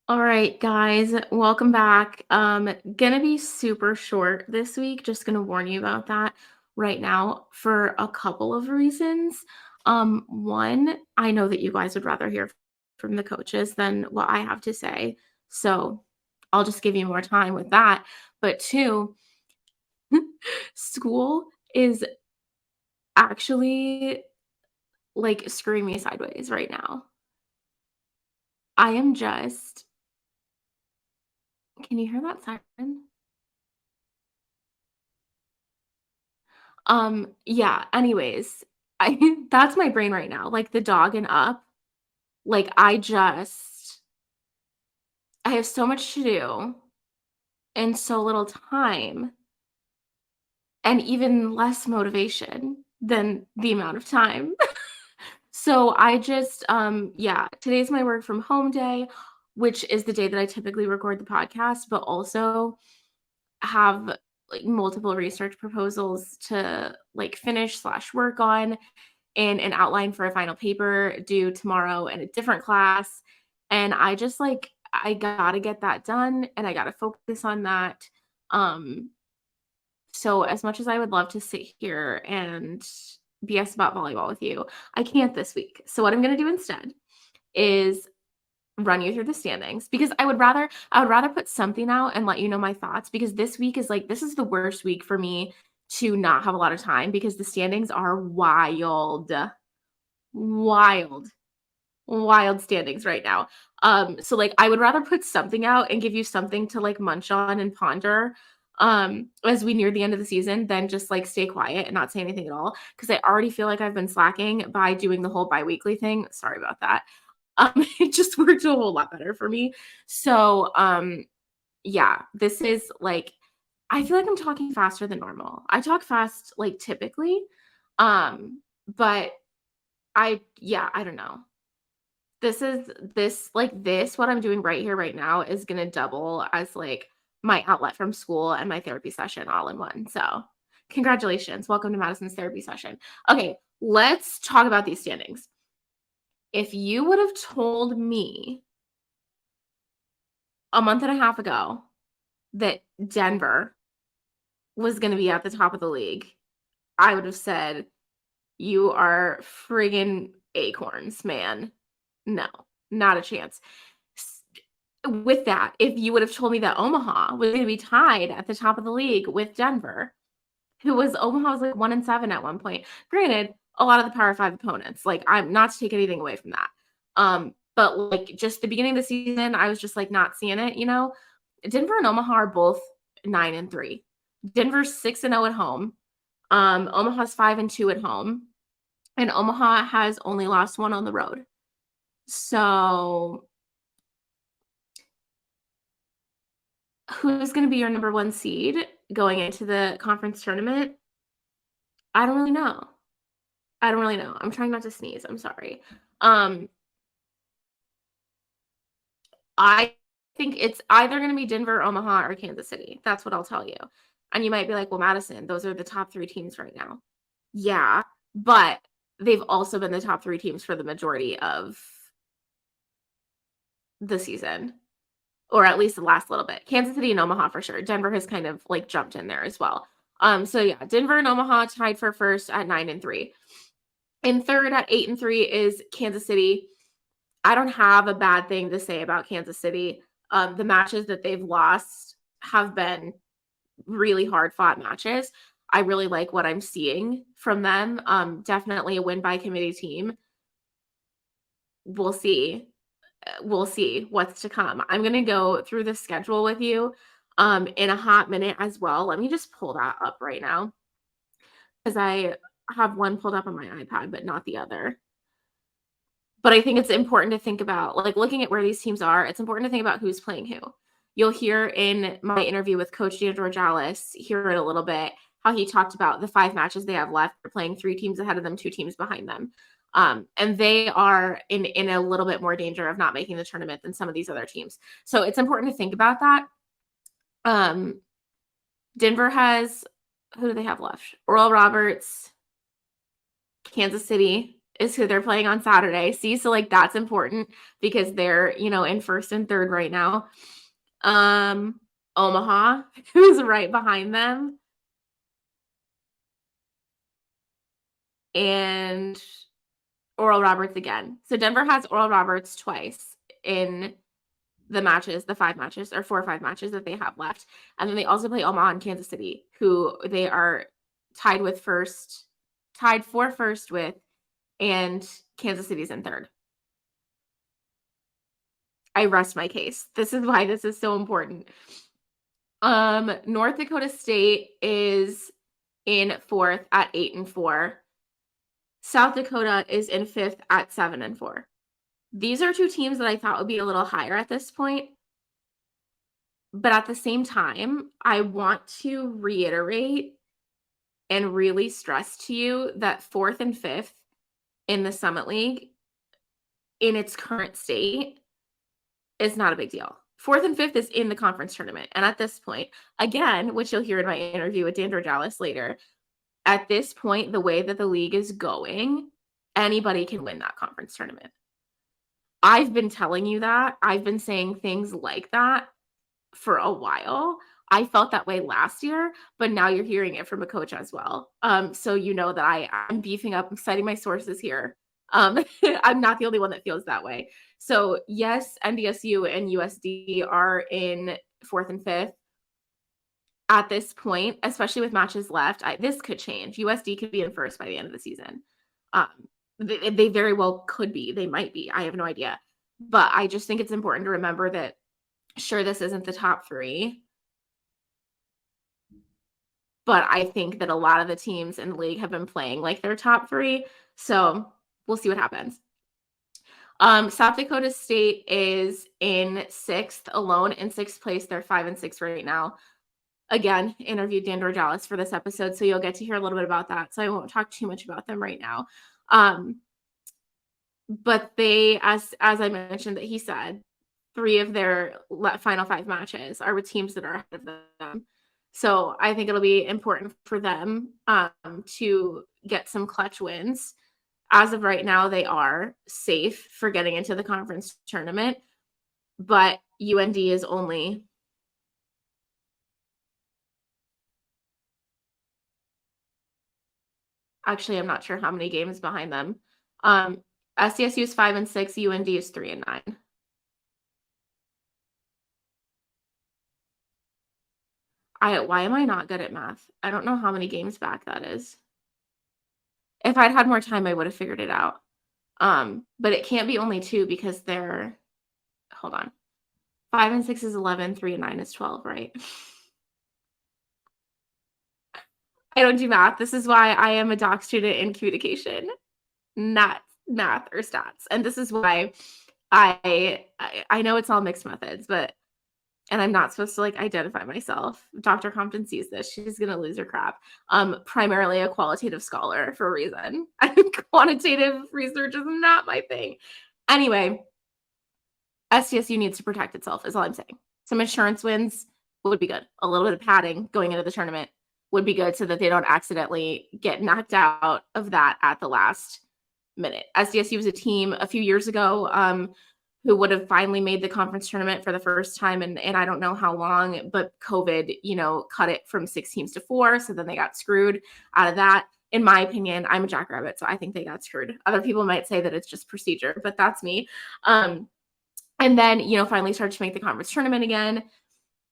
All right, guys, welcome back. Gonna be super short this week. Just gonna warn you about that right now for a couple of reasons. One, I know that you guys would rather hear from the coaches than what I have to say, so I'll just give you more time with that. But two, school is actually like screwing me sideways right now. I am just, can you hear that siren? Yeah, anyways, I that's my brain right now, like, the dog and up, like, I have so much to do and so little time and even less motivation than the amount of time. So, yeah, today's my work from home day, which is the day that I typically record the podcast, but also have, like, multiple research proposals to, like, finish/work on in an outline for a final paper due tomorrow in a different class. And I gotta get that done and I gotta focus on that. Um, so as much as I would love to sit here and BS about volleyball with you, I can't this week. So what I'm gonna do instead is run you through the standings because I would rather put something out and let you know my thoughts because this is the worst week for me to not have a lot of time because the standings are wild. Wild, wild standings right now. So, like, I would rather put something out and give you something to, like, munch on and ponder, as we near the end of the season than just, like, stay quiet and not say anything at all. Because I already feel like I've been slacking by doing the whole biweekly thing. Sorry about that. It just worked a whole lot better for me. So, yeah, this is, like, I feel like I'm talking faster than normal. I talk fast, like, typically, but I don't know. This is this what I'm doing right here, right now is gonna double as, like, my outlet from school and my therapy session all in one, so congratulations. Welcome to Madison's therapy session. Okay, let's talk about these standings. If you would have told me a month and a half ago that Denver was gonna be at the top of the league, I would have said, "You are friggin' acorns, man. No, not a chance." S With that, if you would have told me that Omaha was gonna be tied at the top of the league with Denver, Omaha was, like, 1 and 7 at one point. Granted, a lot of the Power 5 opponents, like, I'm not to take anything away from that. But, like, just the beginning of the season, I was just, like, not seeing it, you know? Denver and Omaha are both 9 and 3. Denver's 6 and 0 at home. Omaha's 5 and 2 at home, and Omaha has only lost 1 on the road. So, who's gonna be your number 1 seed going into the conference tournament? I don't really know. I don't really know. I'm trying not to sneeze, I'm sorry. Um, I think it's either gonna be Denver, Omaha, or Kansas City. That's what I'll tell you. And you might be like, "Well, Madison, those are the top 3 teams right now." Yeah, but they've also been the top 3 teams for the majority of the season, or at least the last little bit. Kansas City and Omaha for sure. Denver has kind of, like, jumped in there as well. So yeah, Denver and Omaha tied for first at 9 and 3. In third at 8 and 3 is Kansas City. I don't have a bad thing to say about Kansas City. The matches that they've lost have been really hard fought matches. I really like what I'm seeing from them. Definitely a win by committee team. We'll see. We'll see what's to come. I'm gonna go through the schedule with you in a hot minute as well. Let me just pull that up right now because I have one pulled up on my iPad, but not the other. But I think it's important to think about, like, looking at where these teams are, it's important to think about who's playing who. You'll hear in my interview with Coach Georgalas here in a little bit how he talked about the 5 matches they have left. They're playing 3 teams ahead of them, 2 teams behind them. And they are in a little bit more danger of not making the tournament than some of these other teams. So it's important to think about that. Um, Denver has, who do they have left? Oral Roberts, Kansas City is who they're playing on Saturday. See, so like that's important because they're, in first and third right now. Omaha, who's right behind them, and Oral Roberts again. So Denver has Oral Roberts twice in the 5 matches or 4 or 5 matches that they have left. And then they also play Omaha and Kansas City, who they are tied for first with, and Kansas City's in third. I rest my case. This is why this is so important. North Dakota State is in fourth at 8-4. South Dakota is in fifth at 7-4. These are two teams that I thought would be a little higher at this point. But at the same time, I want to reiterate and really stress to you that fourth and fifth in the Summit League in its current state is not a big deal. Fourth and fifth is in the conference tournament. And at this point, again, which you'll hear in my interview with Dan Georgalas later, at this point, the way that the league is going, anybody can win that conference tournament. I've been telling you that. I've been saying things like that for a while. I felt that way last year, but now you're hearing it from a coach as well. So you know that I'm beefing up, I'm citing my sources here. I'm not the only one that feels that way. So yes, NDSU and USD are in fourth and fifth. At this point, especially with matches left, this could change. USD could be in first by the end of the season. They very well could be. They might be. I have no idea. But I just think it's important to remember that, sure, this isn't the top 3. But I think that a lot of the teams in the league have been playing like their top 3. So we'll see what happens. South Dakota State is in 6th, alone in 6th place. They're 5-6 right now. Again, interviewed Dan Georgalas for this episode, so you'll get to hear a little bit about that. So I won't talk too much about them right now. But they, as I mentioned, that he said, 3 of their final 5 matches are with teams that are ahead of them. So I think it'll be important for them to get some clutch wins. As of right now, they are safe for getting into the conference tournament, but UND is only actually, I'm not sure how many games behind them. SDSU is 5-6, UND is 3-9. Why am I not good at math? I don't know how many games back that is. If I'd had more time, I would have figured it out. But it can't be only 2 because hold on. 5-6 is 11, 3-9 is 12, right? I don't do math. This is why I am a doc student in communication, not math or stats. And this is why I know it's all mixed methods, and I'm not supposed to identify myself. Dr. Compton sees this. She's going to lose her crap. Primarily a qualitative scholar for a reason. Quantitative research is not my thing. Anyway, SDSU needs to protect itself is all I'm saying. Some insurance wins would be good. A little bit of padding going into the tournament would be good so that they don't accidentally get knocked out of that at the last minute. SDSU was a team a few years ago who would have finally made the conference tournament for the first time and I don't know how long, but COVID, cut it from 6 teams to 4. So then they got screwed out of that. In my opinion, I'm a jackrabbit, so I think they got screwed. Other people might say that it's just procedure, but that's me. And then, finally started to make the conference tournament again.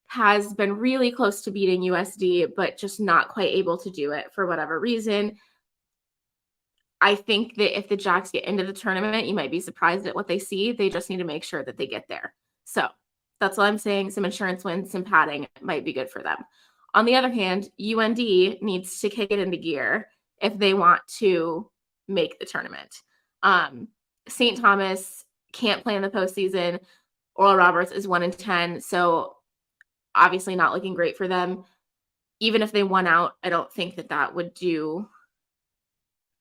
Has been really close to beating USD, but just not quite able to do it for whatever reason. I think that if the Jacks get into the tournament, you might be surprised at what they see. They just need to make sure that they get there. So that's all I'm saying. Some insurance wins, some padding might be good for them. On the other hand, UND needs to kick it into gear if they want to make the tournament. St. Thomas can't play in the postseason. Oral Roberts is 1-10. So obviously not looking great for them. Even if they won out, I don't think that would do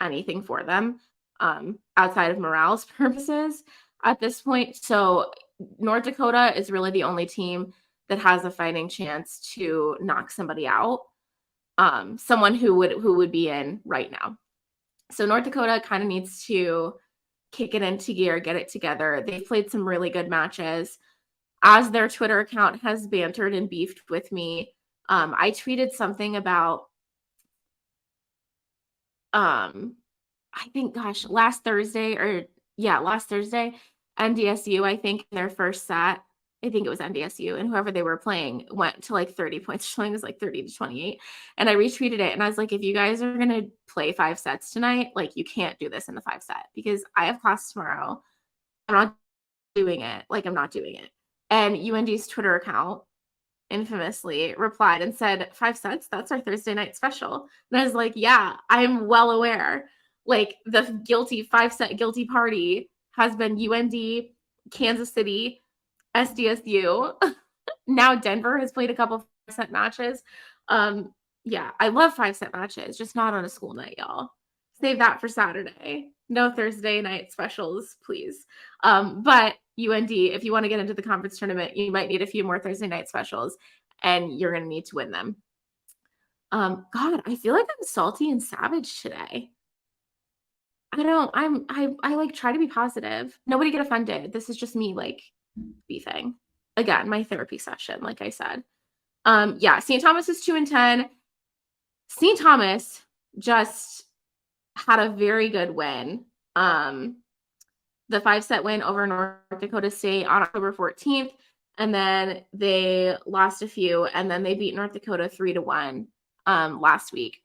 anything for them outside of morale's purposes at this point. So North Dakota is really the only team that has a fighting chance to knock somebody out. Someone who would be in right now. So North Dakota kind of needs to kick it into gear, get it together. They've played some really good matches. As their Twitter account has bantered and beefed with me, I tweeted something about, I think, gosh, last Thursday, NDSU, I think, in their first set, I think it was NDSU, and whoever they were playing went to like 30 points. Showing was like 30-28. And I retweeted it and I was like, if you guys are going to play 5 sets tonight, like, you can't do this in the 5 set because I have class tomorrow. I'm not doing it. Like, I'm not doing it. And UND's Twitter account infamously replied and said, 5 sets, that's our Thursday night special. And I was like, yeah, I'm well aware. Like, the guilty 5-set guilty party has been UND, Kansas City, SDSU. Now Denver has played a couple 5-set matches. Yeah, I love 5-set matches, just not on a school night, y'all. Save that for Saturday. No Thursday night specials, please. But UND, if you want to get into the conference tournament, you might need a few more Thursday night specials, and you're going to need to win them. God, I feel like I'm salty and savage today. I like try to be positive. Nobody get offended. This is just me like beefing. Again, my therapy session, like I said. Yeah, St. Thomas is 2-10. St. Thomas just had a very good win. The 5-set win over North Dakota State on October 14th. And then they lost a few, and then they beat North Dakota 3-1 last week.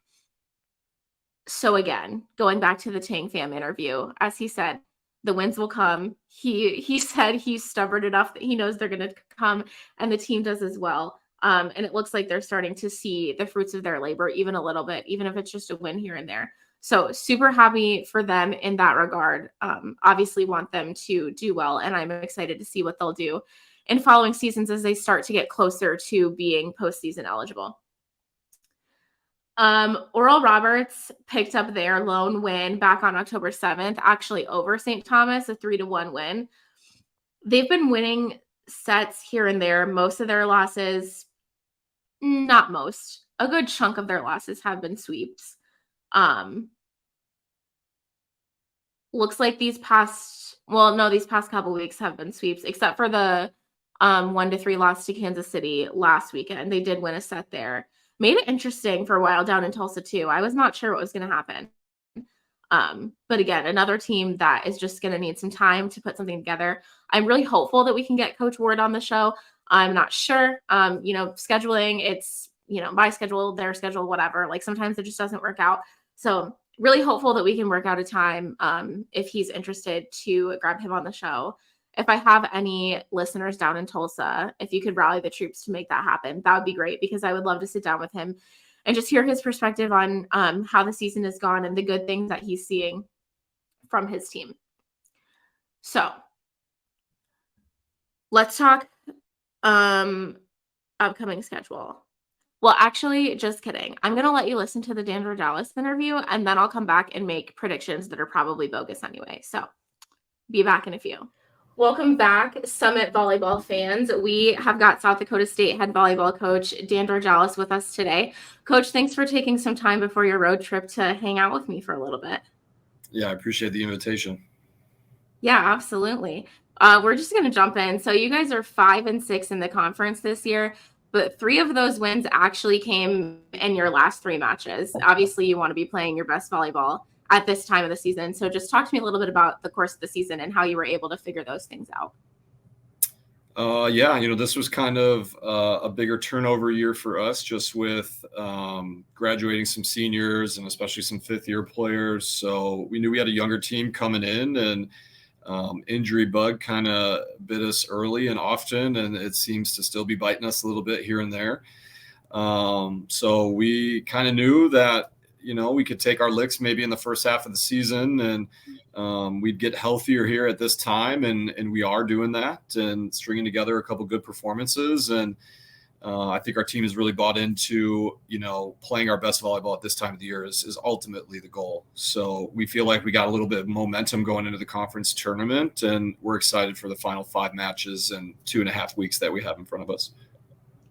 So again, going back to the Tang Pham interview, as he said, the wins will come. He said he's stubborn enough that he knows they're going to come, and the team does as well. And it looks like they're starting to see the fruits of their labor even a little bit, even if it's just a win here and there. So super happy for them in that regard. Obviously want them to do well, and I'm excited to see what they'll do in following seasons as they start to get closer to being postseason eligible. Oral Roberts picked up their lone win back on October 7th, actually over St. Thomas, a 3-1 win. They've been winning sets here and there. Most of their losses, not most, a good chunk of their losses have been sweeps. Looks like these past couple weeks have been sweeps, except for the 1-3 loss to Kansas City last weekend. They did win a set there. Made it interesting for a while down in Tulsa too. I was not sure what was going to happen. But again, another team that is just going to need some time to put something together. I'm really hopeful that we can get Coach Ward on the show. I'm not sure. Scheduling, it's, my schedule, their schedule, whatever. Like sometimes it just doesn't work out. So really hopeful that we can work out a time if he's interested to grab him on the show. If I have any listeners down in Tulsa, if you could rally the troops to make that happen, that would be great because I would love to sit down with him and just hear his perspective on how the season has gone and the good things that he's seeing from his team. So let's talk upcoming schedule. Well, actually, just kidding. I'm going to let you listen to the Georgalas interview, and then I'll come back and make predictions that are probably bogus anyway. So be back in a few. Welcome back, Summit Volleyball fans. We have got South Dakota State head volleyball coach Dan Georgalas with us today. Coach, thanks for taking some time before your road trip to hang out with me for a little bit. Yeah, I appreciate the invitation. Yeah, absolutely. We're just going to jump in. So you guys are 5-6 in the conference this year, but 3 of those wins actually came in your last 3 matches. Obviously, you want to be playing your best volleyball at this time of the season. So just talk to me a little bit about the course of the season and how you were able to figure those things out. This was kind of a bigger turnover year for us, just with graduating some seniors and especially some 5th-year players. So we knew we had a younger team coming in, and injury bug kind of bit us early and often, and it seems to still be biting us a little bit here and there. So we kind of knew that, we could take our licks maybe in the first half of the season, and we'd get healthier here at this time. And we are doing that and stringing together a couple good performances. And I think our team has really bought into, playing our best volleyball at this time of the year is ultimately the goal. So we feel like we got a little bit of momentum going into the conference tournament, and we're excited for the final 5 matches and 2.5 weeks that we have in front of us.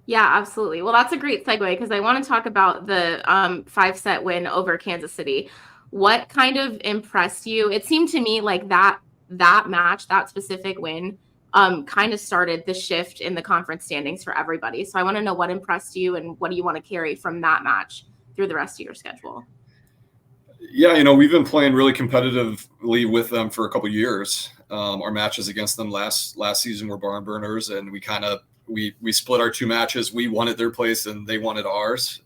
Yeah, absolutely. Well, that's a great segue because I want to talk about the 5-set win over Kansas City. What kind of impressed you? It seemed to me like that match, that specific win, kind of started the shift in the conference standings for everybody. So I want to know what impressed you and what do you want to carry from that match through the rest of your schedule? Yeah, we've been playing really competitively with them for a couple years. Our matches against them last season were barn burners, and we split our two matches. We wanted their place, and they wanted ours.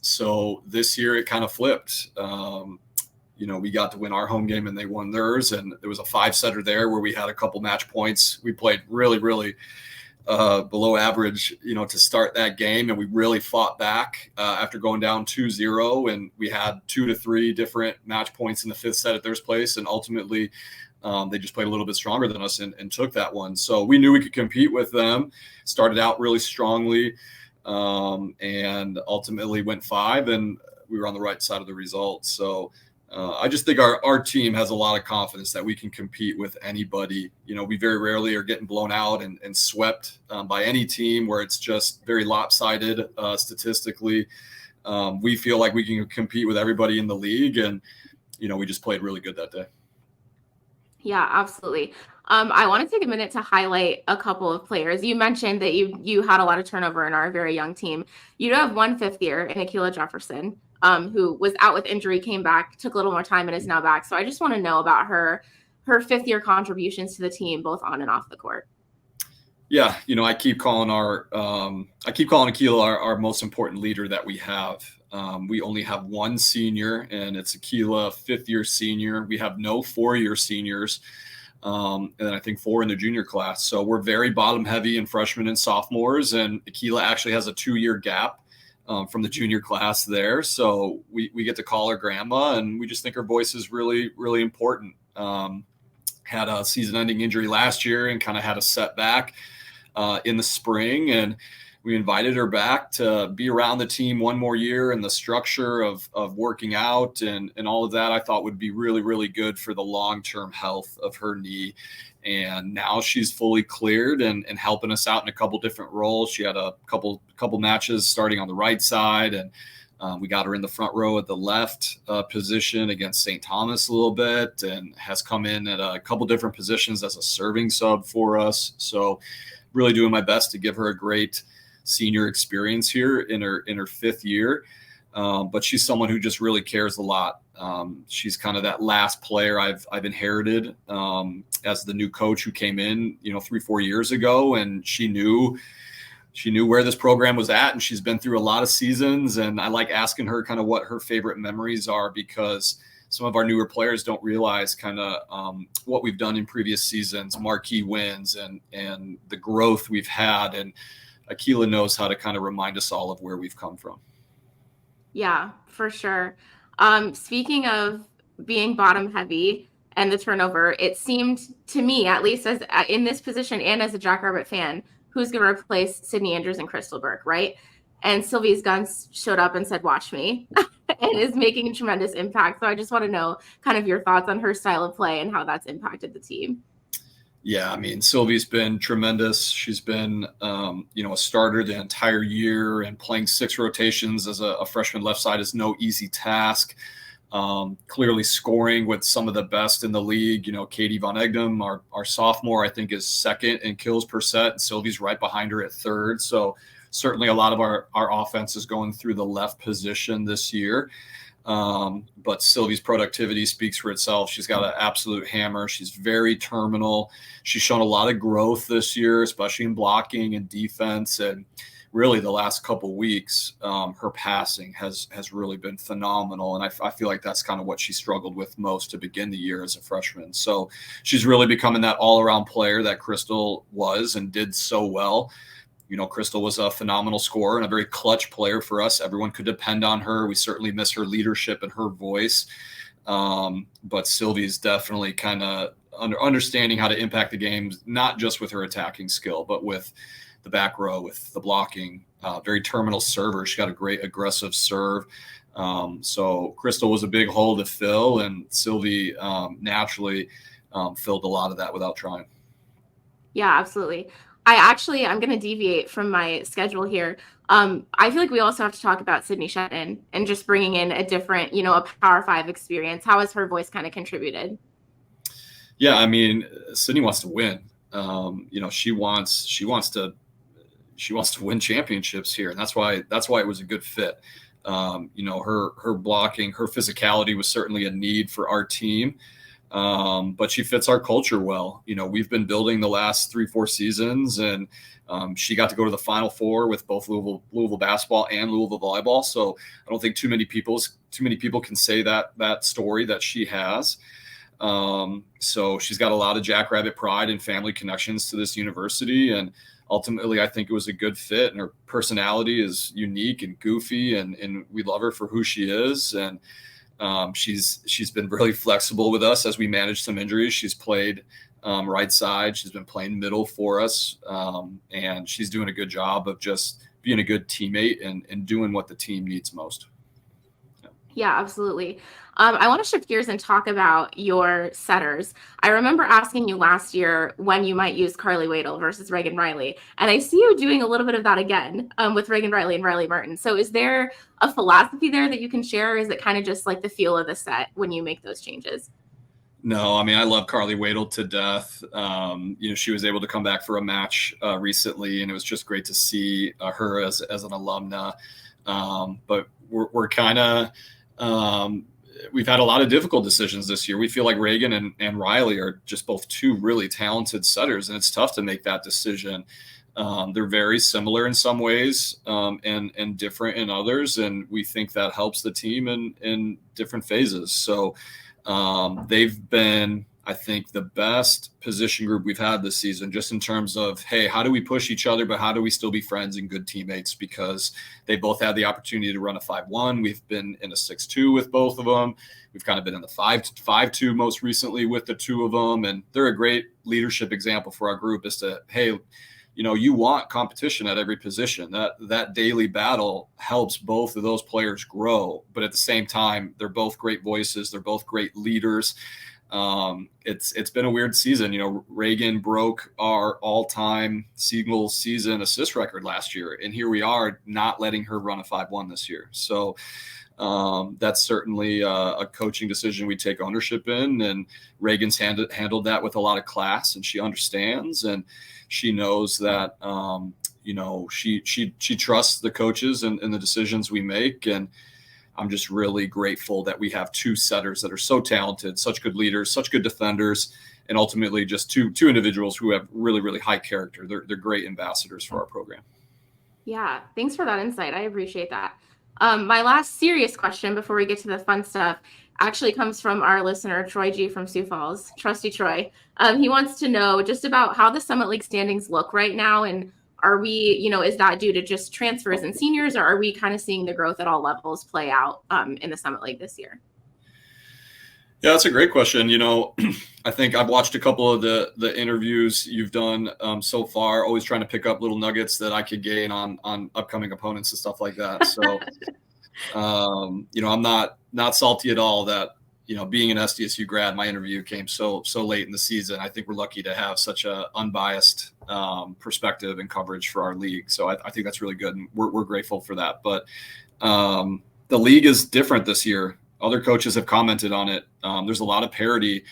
So this year it kind of flipped. We got to win our home game, and they won theirs. And there was a 5-setter there where we had a couple match points. We played really, really below average, to start that game. And we really fought back after going down 2-0. And we had 2 to 3 different match points in the 5th set at their place. And ultimately, they just played a little bit stronger than us and took that one. So we knew we could compete with them. Started out really strongly, and ultimately went 5, and we were on the right side of the result. So I just think our team has a lot of confidence that we can compete with anybody. We very rarely are getting blown out and swept by any team where it's just very lopsided statistically. We feel like we can compete with everybody in the league, and we just played really good that day. Yeah, absolutely. I want to take a minute to highlight a couple of players. You mentioned that you had a lot of turnover in our very young team. You do have one fifth year in Akila Jefferson, who was out with injury, came back, took a little more time, and is now back. So I just want to know about her fifth year contributions to the team, both on and off the court. Yeah, I keep calling Akila our most important leader that we have. We only have one senior, and it's Akila, 5th-year senior. We have no 4-year seniors, and I think 4 in the junior class. So we're very bottom heavy in freshmen and sophomores, and Akila actually has a 2-year gap from the junior class there. So we get to call her grandma, and we just think her voice is really, really important. Had a season-ending injury last year and kind of had a setback in the spring, and we invited her back to be around the team one more year, and the structure of working out and all of that I thought would be really, really good for the long-term health of her knee. And now she's fully cleared and helping us out in a couple different roles. She had a couple matches starting on the right side, and we got her in the front row at the left position against St. Thomas a little bit, and has come in at a couple different positions as a serving sub for us. So really doing my best to give her a great senior experience here in her 5th year. But she's someone who just really cares a lot. She's kind of that last player I've inherited as the new coach who came in, 3-4 years ago, and she knew where this program was at, and she's been through a lot of seasons. And I like asking her kind of what her favorite memories are, because some of our newer players don't realize kind of what we've done in previous seasons, marquee wins, and the growth we've had. And Akila knows how to kind of remind us all of where we've come from. Yeah, for sure. Speaking of being bottom heavy and the turnover, it seemed to me, at least as in this position and as a Jackrabbit fan, who's going to replace Sydney Andrews and Crystal Burke, right? And Sylvie's Guns showed up and said, "Watch me," and is making a tremendous impact. So I just want to know kind of your thoughts on her style of play and how that's impacted the team. Yeah, I mean, Sylvie's been tremendous. She's been, a starter the entire year, and playing 6 rotations as a freshman left side is no easy task. Clearly scoring with some of the best in the league. Katie Von Egdom, our sophomore, I think is 2nd in kills per set, and Sylvie's right behind her at 3rd. So certainly a lot of our offense is going through the left position this year. But Sylvie's productivity speaks for itself. She's got an absolute hammer. She's very terminal. She's shown a lot of growth this year, especially in blocking and defense. And really the last couple weeks, her passing has really been phenomenal. And I feel like that's kind of what she struggled with most to begin the year as a freshman. So she's really becoming that all-around player that Crystal was and did so well. Crystal was a phenomenal scorer and a very clutch player for us. Everyone could depend on her. We certainly miss her leadership and her voice. But Sylvie's definitely kind of understanding how to impact the game, not just with her attacking skill, but with the back row, with the blocking. Very terminal server. She got a great aggressive serve. So Crystal was a big hole to fill, and Sylvie naturally filled a lot of that without trying. Yeah, absolutely. I'm going to deviate from my schedule here. I feel like we also have to talk about Sydney Shetton and just bringing in a different, a Power Five experience. How has her voice kind of contributed? Yeah, I mean, Sydney wants to win. She wants to win championships here, and that's why it was a good fit. Her blocking, her physicality was certainly a need for our team. But she fits our culture well. We've been building the last 3-4 seasons, and she got to go to the Final Four with both Louisville basketball and Louisville volleyball. So I don't think too many people can say that story that she has. So she's got a lot of Jackrabbit pride and family connections to this university, and ultimately I think it was a good fit. And her personality is unique and goofy, and we love her for who she is. And she's been really flexible with us as we manage some injuries. She's played right side. She's been playing middle for us. And she's doing a good job of just being a good teammate and doing what the team needs most. Yeah, absolutely. I want to shift gears and talk about your setters. I remember asking you last year when you might use Carly Wadle versus Reagan Riley, and I see you doing a little bit of that again with Reagan Riley and Riley Martin. So is there a philosophy there that you can share, or is it kind of just like the feel of the set when you make those changes? No, I mean, I love Carly Wadle to death. She was able to come back for a match recently, and it was just great to see her as an alumna. But we're kind of we've had a lot of difficult decisions this year. We feel like Reagan and Riley are just both two really talented setters, and it's tough to make that decision. They're very similar in some ways and different in others, and we think that helps the team in different phases. So they've been, I think, the best position group we've had this season, just in terms of, hey, how do we push each other, but how do we still be friends and good teammates? Because they both had the opportunity to run a 5-1. We've been in a 6-2 with both of them. We've kind of been in the 5-2 most recently with the two of them. And they're a great leadership example for our group as to, hey, you want competition at every position. That daily battle helps both of those players grow. But at the same time, they're both great voices. They're both great leaders. It's been a weird season. Reagan broke our all-time single season assist record last year, and here we are not letting her run a 5-1 this year. So that's certainly a coaching decision we take ownership in, and Reagan's handled that with a lot of class, and she understands, and she knows that she trusts the coaches and the decisions we make. And I'm just really grateful that we have two setters that are so talented, such good leaders, such good defenders, and ultimately just two individuals who have really, really high character. They're great ambassadors for our program. Yeah, thanks for that insight. I appreciate that. My last serious question before we get to the fun stuff actually comes from our listener, Troy G from Sioux Falls, trusty Troy. He wants to know just about how the Summit League standings look right now, and are we, is that due to just transfers and seniors, or are we kind of seeing the growth at all levels play out in the Summit League this year? Yeah, that's a great question. I think I've watched a couple of the interviews you've done so far, always trying to pick up little nuggets that I could gain on upcoming opponents and stuff like that. So, I'm not salty at all that, being an SDSU grad, my interview came so late in the season. I think we're lucky to have such a unbiased perspective and coverage for our league. So I think that's really good, and we're grateful for that. But the league is different this year. Other coaches have commented on it. There's a lot of parity.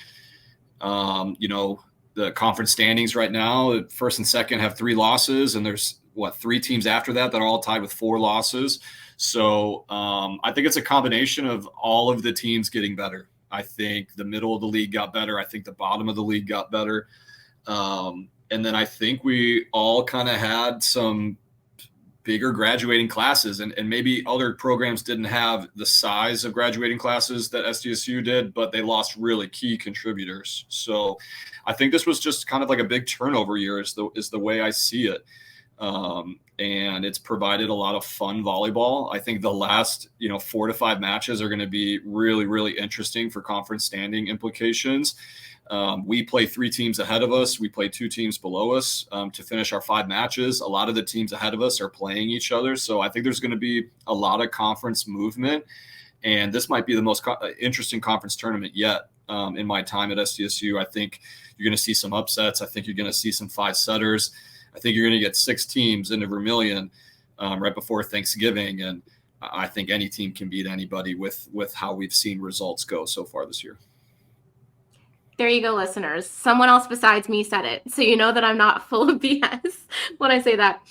The conference standings right now, first and second have 3 losses, and there's 3 teams after that are all tied with 4 losses. So I think it's a combination of all of the teams getting better. I think the middle of the league got better. I think the bottom of the league got better. And then I think we all kind of had some bigger graduating classes, and maybe other programs didn't have the size of graduating classes that SDSU did, but they lost really key contributors. So I think this was just kind of like a big turnover year is the way I see it. And it's provided a lot of fun volleyball. I think the last, 4 to 5 matches are going to be really, really interesting for conference standing implications. We play 3 teams ahead of us. We play 2 teams below us to finish our 5 matches. A lot of the teams ahead of us are playing each other. So I think there's going to be a lot of conference movement. And this might be the most interesting conference tournament yet in my time at SDSU. I think you're going to see some upsets. I think you're going to see some 5 setters. I think you're going to get 6 teams into Vermilion right before Thanksgiving, and I think any team can beat anybody with how we've seen results go so far this year. There you go, listeners. Someone else besides me said it, so you know that I'm not full of BS when I say that.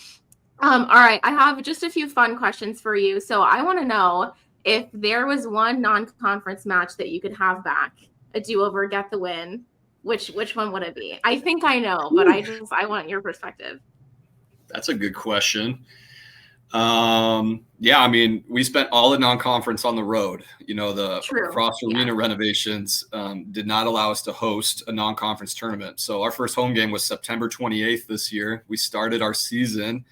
All right, I have just a few fun questions for you. So I want to know if there was one non-conference match that you could have back, a do-over, get the win. Which one would it be? I think I know, but I want your perspective. That's a good question. Yeah, I mean, we spent all the non-conference on the road. You know, the True. Frost Yeah. Arena renovations did not allow us to host a non-conference tournament. So our first home game was September 28th this year. We started our season.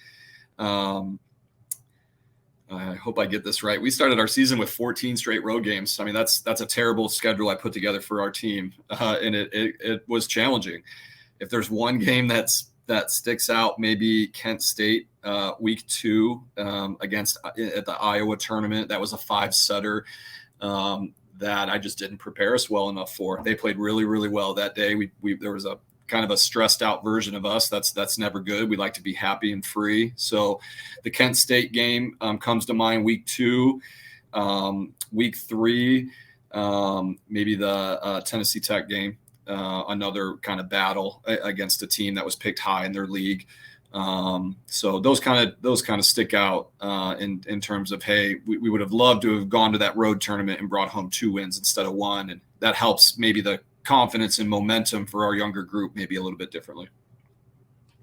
I hope I get this right. We started our season with 14 straight road games. I mean, that's a terrible schedule I put together for our team, and it was challenging. If there's one game that sticks out, maybe Kent State week 2 against at the Iowa tournament. That was a 5-setter that I just didn't prepare us well enough for. They played really, really well that day. There was a kind of a stressed out version of us. That's never good. We like to be happy and free. So the Kent State game comes to mind week 2, week 3, maybe the Tennessee Tech game. Another kind of battle against a team that was picked high in their league. So those kind of stick out in terms of, hey, we would have loved to have gone to that road tournament and brought home 2 wins instead of 1, and that helps maybe the confidence and momentum for our younger group maybe a little bit differently.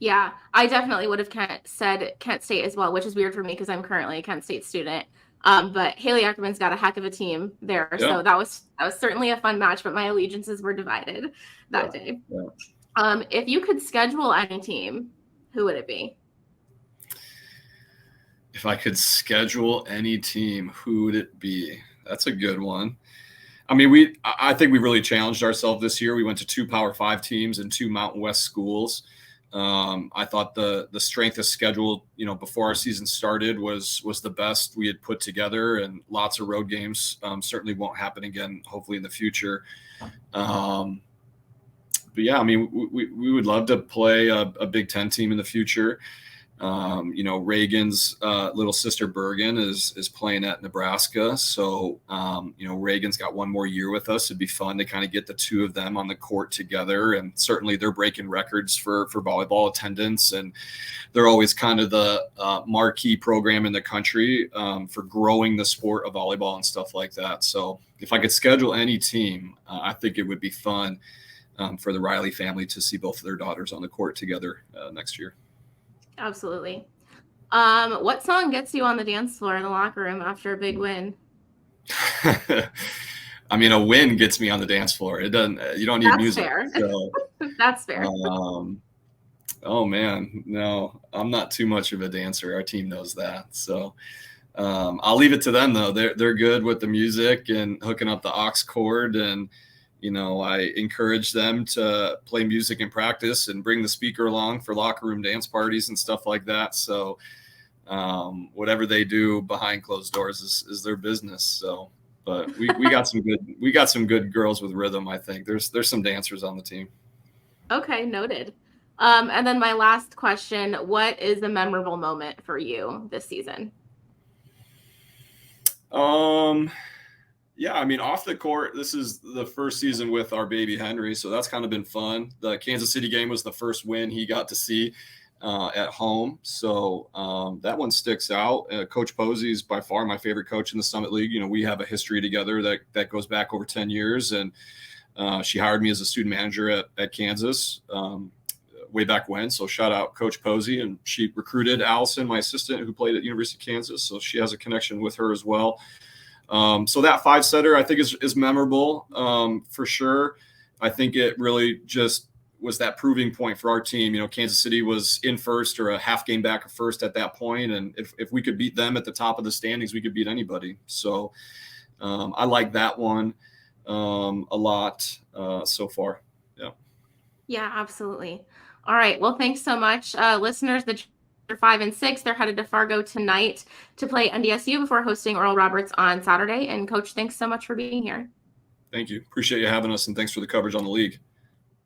Yeah, I definitely would have said Kent State as well, which is weird for me because I'm currently a Kent State student. But Haley Ackerman's got a heck of a team there, Yeah. so that was certainly a fun match. But my allegiances were divided that day. Yeah. If you could schedule any team, who would it be? If I could schedule any team, who would it be? That's a good one. I mean, I think we really challenged ourselves this year. We went to 2 Power 5 teams and 2 Mountain West schools. I thought the strength of schedule, before our season started was the best we had put together, and lots of road games. Certainly won't happen again, hopefully in the future. But yeah, I mean, we would love to play a Big Ten team in the future. Reagan's little sister Bergen is playing at Nebraska. So, Reagan's got 1 more year with us. It'd be fun to kind of get the 2 of them on the court together. And certainly they're breaking records for volleyball attendance. And they're always kind of the marquee program in the country for growing the sport of volleyball and stuff like that. So if I could schedule any team, I think it would be fun for the Riley family to see both of their daughters on the court together next year. Absolutely. What song gets you on the dance floor in the locker room after a big win? I mean, a win gets me on the dance floor. It doesn't. You don't need music. Fair. So, That's fair. Oh man, no, I'm not too much of a dancer. Our team knows that. So I'll leave it to them though. They're good with the music and hooking up the aux cord, and I encourage them to play music in practice and bring the speaker along for locker room dance parties and stuff like that. So whatever they do behind closed doors is their business. So, but we got some good girls with rhythm. I think there's some dancers on the team. Okay, noted. And then my last question, what is a memorable moment for you this season? Yeah, I mean, off the court, this is the first season with our baby Henry, so that's kind of been fun. The Kansas City game was the first win he got to see at home, so that one sticks out. Coach Posey is by far my favorite coach in the Summit League. We have a history together that goes back over 10 years, and she hired me as a student manager at Kansas way back when. So shout out Coach Posey, and she recruited Allison, my assistant, who played at University of Kansas, so she has a connection with her as well. So that 5-setter I think is memorable for sure. I think it really just was that proving point for our team. Kansas City was in first or a half game back of first at that point, and if we could beat them at the top of the standings, we could beat anybody. So I like that one a lot so far. Yeah, absolutely. All right. Well, thanks so much, listeners. They're 5 and 6. They're headed to Fargo tonight to play NDSU before hosting Oral Roberts on Saturday. And Coach, thanks so much for being here. Thank you. Appreciate you having us, and thanks for the coverage on the league.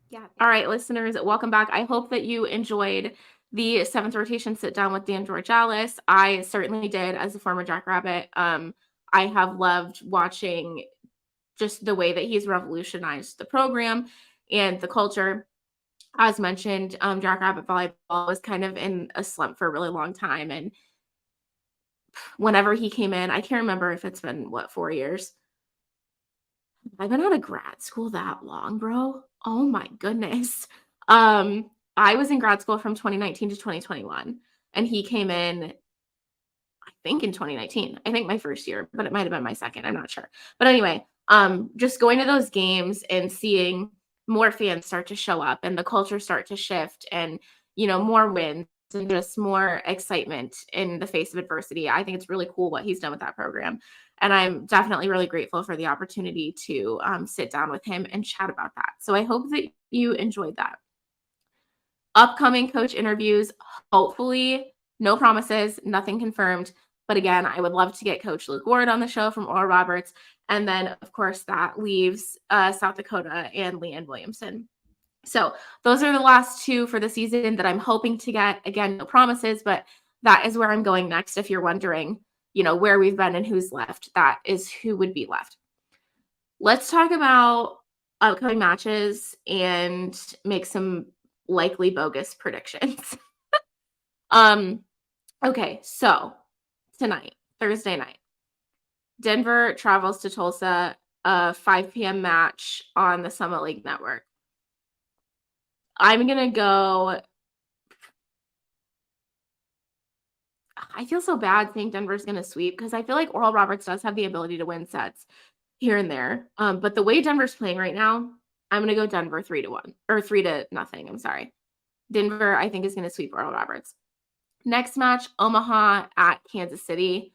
Yeah. All right, listeners, welcome back. I hope that you enjoyed the seventh rotation sit down with Dan Georgalas. I certainly did as a former Jackrabbit. I have loved watching just the way that he's revolutionized the program and the culture. As mentioned, Jackrabbit Volleyball was kind of in a slump for a really long time. And whenever he came in, I can't remember if it's been, what, 4 years? I've been out of grad school that long, bro. Oh my goodness. I was in grad school from 2019 to 2021, and he came in, I think in 2019. I think my first year, but it might have been my second. I'm not sure. But anyway, just going to those games and seeing more fans start to show up and the culture start to shift and, more wins and just more excitement in the face of adversity. I think it's really cool what he's done with that program. And I'm definitely really grateful for the opportunity to sit down with him and chat about that. So I hope that you enjoyed that. Upcoming coach interviews, hopefully, no promises, nothing confirmed. But again, I would love to get Coach Luke Ward on the show from Oral Roberts. And then, of course, that leaves South Dakota and Leanne Williamson. So those are the last two for the season that I'm hoping to get. Again, no promises, but that is where I'm going next. If you're wondering, where we've been and who's left, that is who would be left. Let's talk about upcoming matches and make some likely bogus predictions. Okay, so tonight, Thursday night, Denver travels to Tulsa, a 5 p.m. match on the Summit League Network. I'm going to go. I feel so bad saying Denver's going to sweep because I feel like Oral Roberts does have the ability to win sets here and there. But the way Denver's playing right now, I'm going to go Denver 3-1 or 3-0. I'm sorry. Denver, I think, is going to sweep Oral Roberts. Next match, Omaha at Kansas City.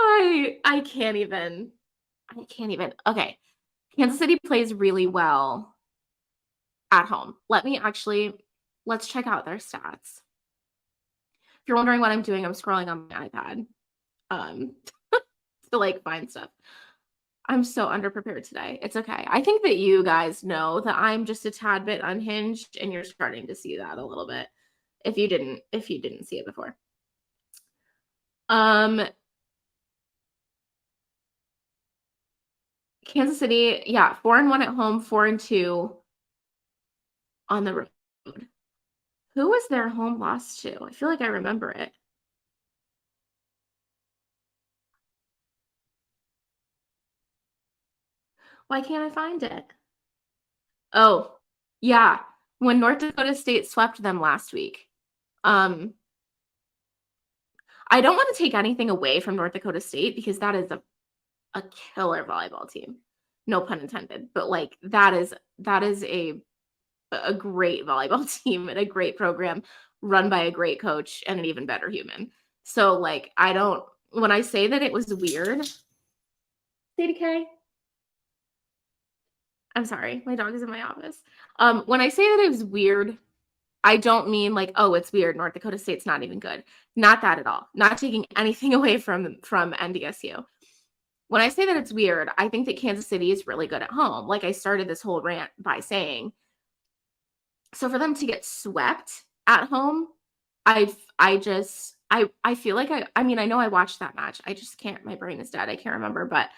I can't even. Okay. Kansas City plays really well at home. Let's check out their stats. If you're wondering what I'm doing, I'm scrolling on my iPad to find stuff. I'm so underprepared today. It's okay. I think that you guys know that I'm just a tad bit unhinged, and you're starting to see that a little bit if you didn't see it before. Kansas City, yeah, 4-1 at home, 4-2 on the road. Who was their home loss to? I feel like I remember it. Why can't I find it? Oh, yeah. When North Dakota State swept them last week. I don't want to take anything away from North Dakota State because that is a killer volleyball team. No pun intended. But that is a great volleyball team and a great program run by a great coach and an even better human. So when I say that it was weird, CDK, I'm sorry, my dog is in my office. When I say that it was weird, I don't mean oh, it's weird, North Dakota State's not even good. Not that at all. Not taking anything away from NDSU. When I say that it's weird, I think that Kansas City is really good at home. Like I started this whole rant by saying. So for them to get swept at home, I feel like I mean, I know I watched that match. I just can't, my brain is dead. I can't remember, but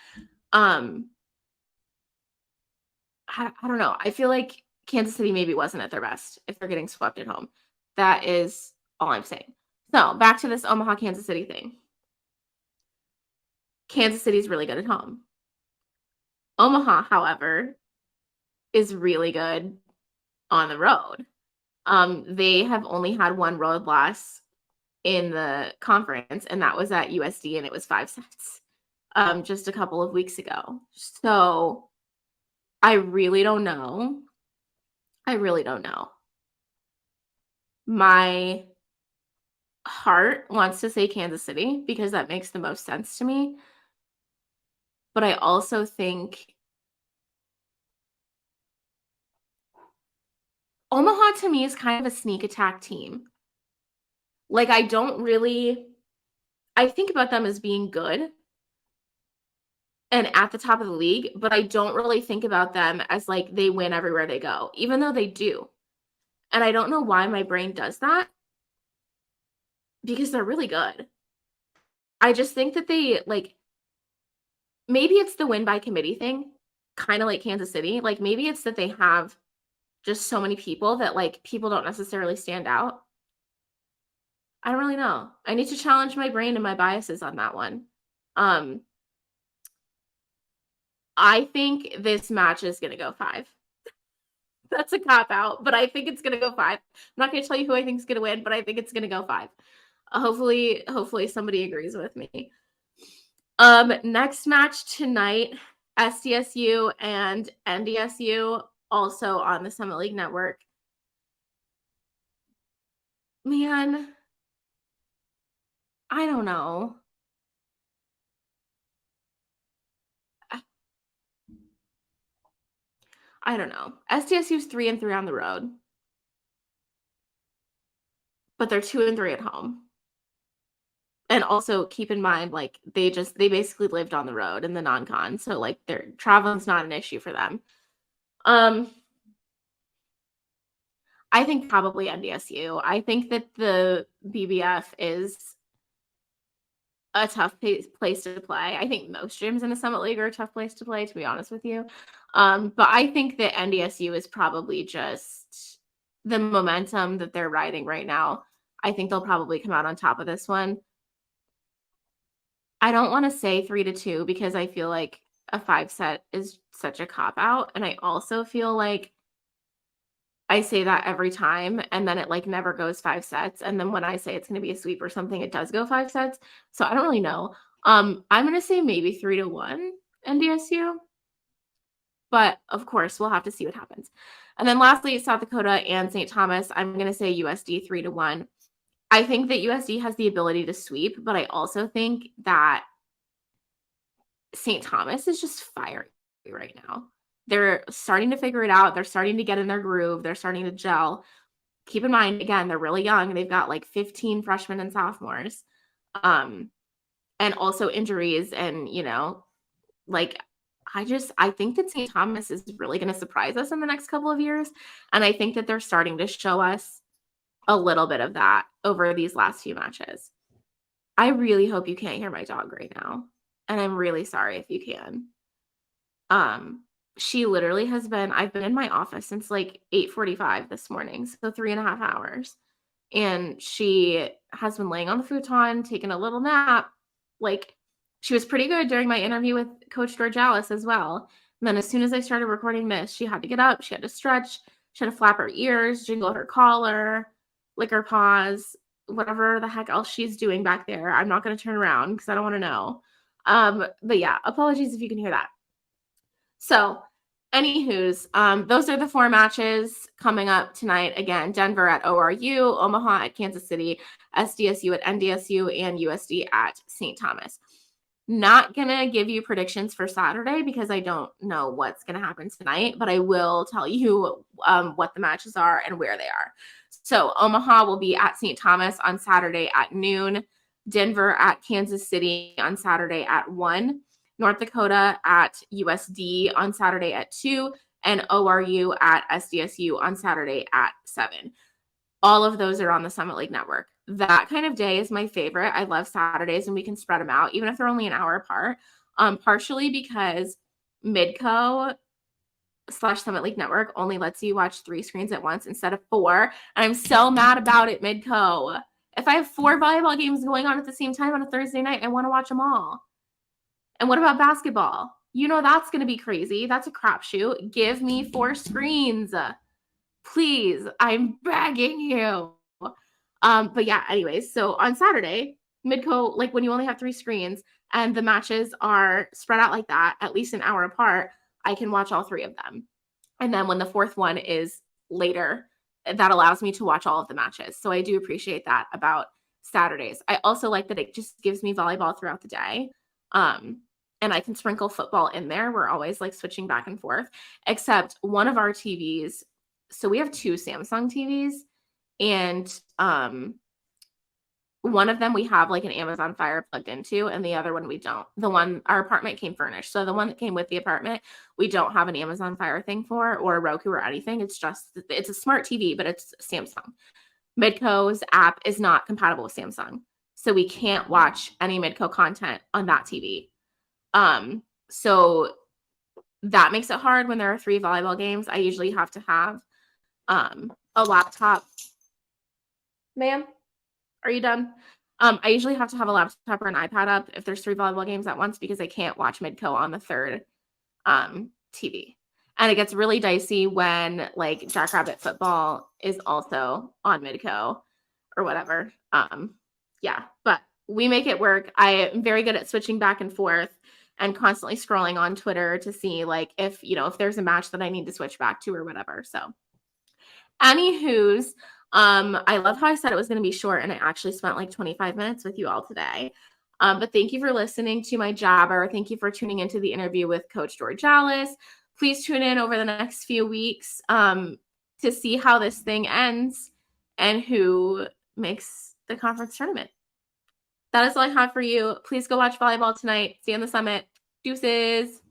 I don't know. I feel like Kansas City maybe wasn't at their best if they're getting swept at home. That is all I'm saying. So back to this Omaha, Kansas City thing. Kansas City is really good at home. Omaha, however, is really good on the road. They have only had one road loss in the conference, and that was at USD, and it was 5 sets just a couple of weeks ago. So I really don't know. My heart wants to say Kansas City because that makes the most sense to me. But I also think Omaha to me is kind of a sneak attack team. I think about them as being good and at the top of the league, but I don't really think about them as they win everywhere they go, even though they do. And I don't know why my brain does that because they're really good. I just think that they like maybe it's the win by committee thing, kind of like Kansas City. Like maybe it's that they have just so many people that like people don't necessarily stand out. I don't really know. I need to challenge my brain and my biases on that one. Um, I think this match is gonna go 5. That's a cop out, but I think it's gonna go 5. I'm not gonna tell you who I think is gonna win, but I think it's gonna go 5. Hopefully somebody agrees with me. Next match tonight, SDSU and NDSU, also on the Summit League Network. Man, I don't know. I don't know. SDSU's 3-3 on the road, but they're 2-3 at home. And also keep in mind, like they basically lived on the road in the non-con, so like their traveling's not an issue for them. Um, I think probably NDSU. I think that the BBF is a tough place to play. I think most gyms in the Summit League are a tough place to play, to be honest with you. But I think that NDSU is probably just the momentum that they're riding right now. I think they'll probably come out on top of this one. I don't want to say 3-2 because I feel like a 5-set is such a cop out. And I also feel like I say that every time and then it like never goes 5 sets. And then when I say it's going to be a sweep or something, it does go 5 sets. So I don't really know. I'm going to say maybe 3-1 NDSU. But of course, we'll have to see what happens. And then lastly, South Dakota and St. Thomas, I'm going to say USD 3-1. I think that USD has the ability to sweep, but I also think that St. Thomas is just fiery right now. They're starting to figure it out. They're starting to get in their groove. They're starting to gel. Keep in mind, again, they're really young. They've got like 15 freshmen and sophomores. And also injuries and, like I think that St. Thomas is really going to surprise us in the next couple of years. And I think that they're starting to show us a little bit of that over these last few matches. I really hope you can't hear my dog right now. And I'm really sorry if you can. She literally I've been in my office since like 8:45 this morning, so 3.5 hours. And she has been laying on the futon, taking a little nap. Like, she was pretty good during my interview with Coach Georgalas as well. And then as soon as I started recording this, she had to get up, she had to stretch, she had to flap her ears, jiggle her collar, lick her paws, whatever the heck else she's doing back there. I'm not going to turn around because I don't want to know. But yeah, apologies if you can hear that. So, anywho's, those are the 4 matches coming up tonight. Again, Denver at ORU, Omaha at Kansas City, SDSU at NDSU, and USD at St. Thomas. Not gonna give you predictions for Saturday because I don't know what's gonna happen tonight, but I will tell you what the matches are and where they are. So Omaha will be at St. Thomas on Saturday at noon, Denver at Kansas City on Saturday at 1, North Dakota at USD on Saturday at 2, and ORU at SDSU on Saturday at 7. All of those are on the Summit League Network. That kind of day is my favorite. I love Saturdays and we can spread them out, even if they're only an hour apart. Partially because Midco / Summit League Network only lets you watch 3 screens at once instead of 4. And I'm so mad about it, Midco. If I have 4 volleyball games going on at the same time on a Thursday night, I want to watch them all. And what about basketball? That's going to be crazy. That's a crapshoot. Give me 4 screens. Please, I'm begging you. But yeah, anyways, so on Saturday, Midco, like when you only have 3 screens and the matches are spread out like that, at least an hour apart, I can watch all 3 of them. And then when the 4th one is later, that allows me to watch all of the matches. So I do appreciate that about Saturdays. I also like that it just gives me volleyball throughout the day. And I can sprinkle football in there. We're always like switching back and forth, except one of our TVs. So we have 2 Samsung TVs, and one of them we have like an Amazon Fire plugged into, and the other one we don't. The one, our apartment came furnished. So the one that came with the apartment, we don't have an Amazon Fire thing for, or a Roku or anything. It's a smart TV, but it's Samsung. Midco's app is not compatible with Samsung. So we can't watch any Midco content on that TV. So that makes it hard when there are 3 volleyball games. I usually have to have a laptop. Ma'am, are you done? I usually have to have a laptop or an iPad up if there's 3 volleyball games at once, because I can't watch Midco on the third TV. And it gets really dicey when like Jackrabbit football is also on Midco or whatever. Yeah, but we make it work. I am very good at switching back and forth and constantly scrolling on Twitter to see like if there's a match that I need to switch back to or whatever. So anywho's, I love how I said it was going to be short, and I actually spent like 25 minutes with you all today. But thank you for listening to my jabber. Thank you for tuning into the interview with Coach Georgalas. Please tune in over the next few weeks to see how this thing ends and who makes the conference tournament. That is all I have for you. Please go watch volleyball tonight. See you on the summit. Deuces.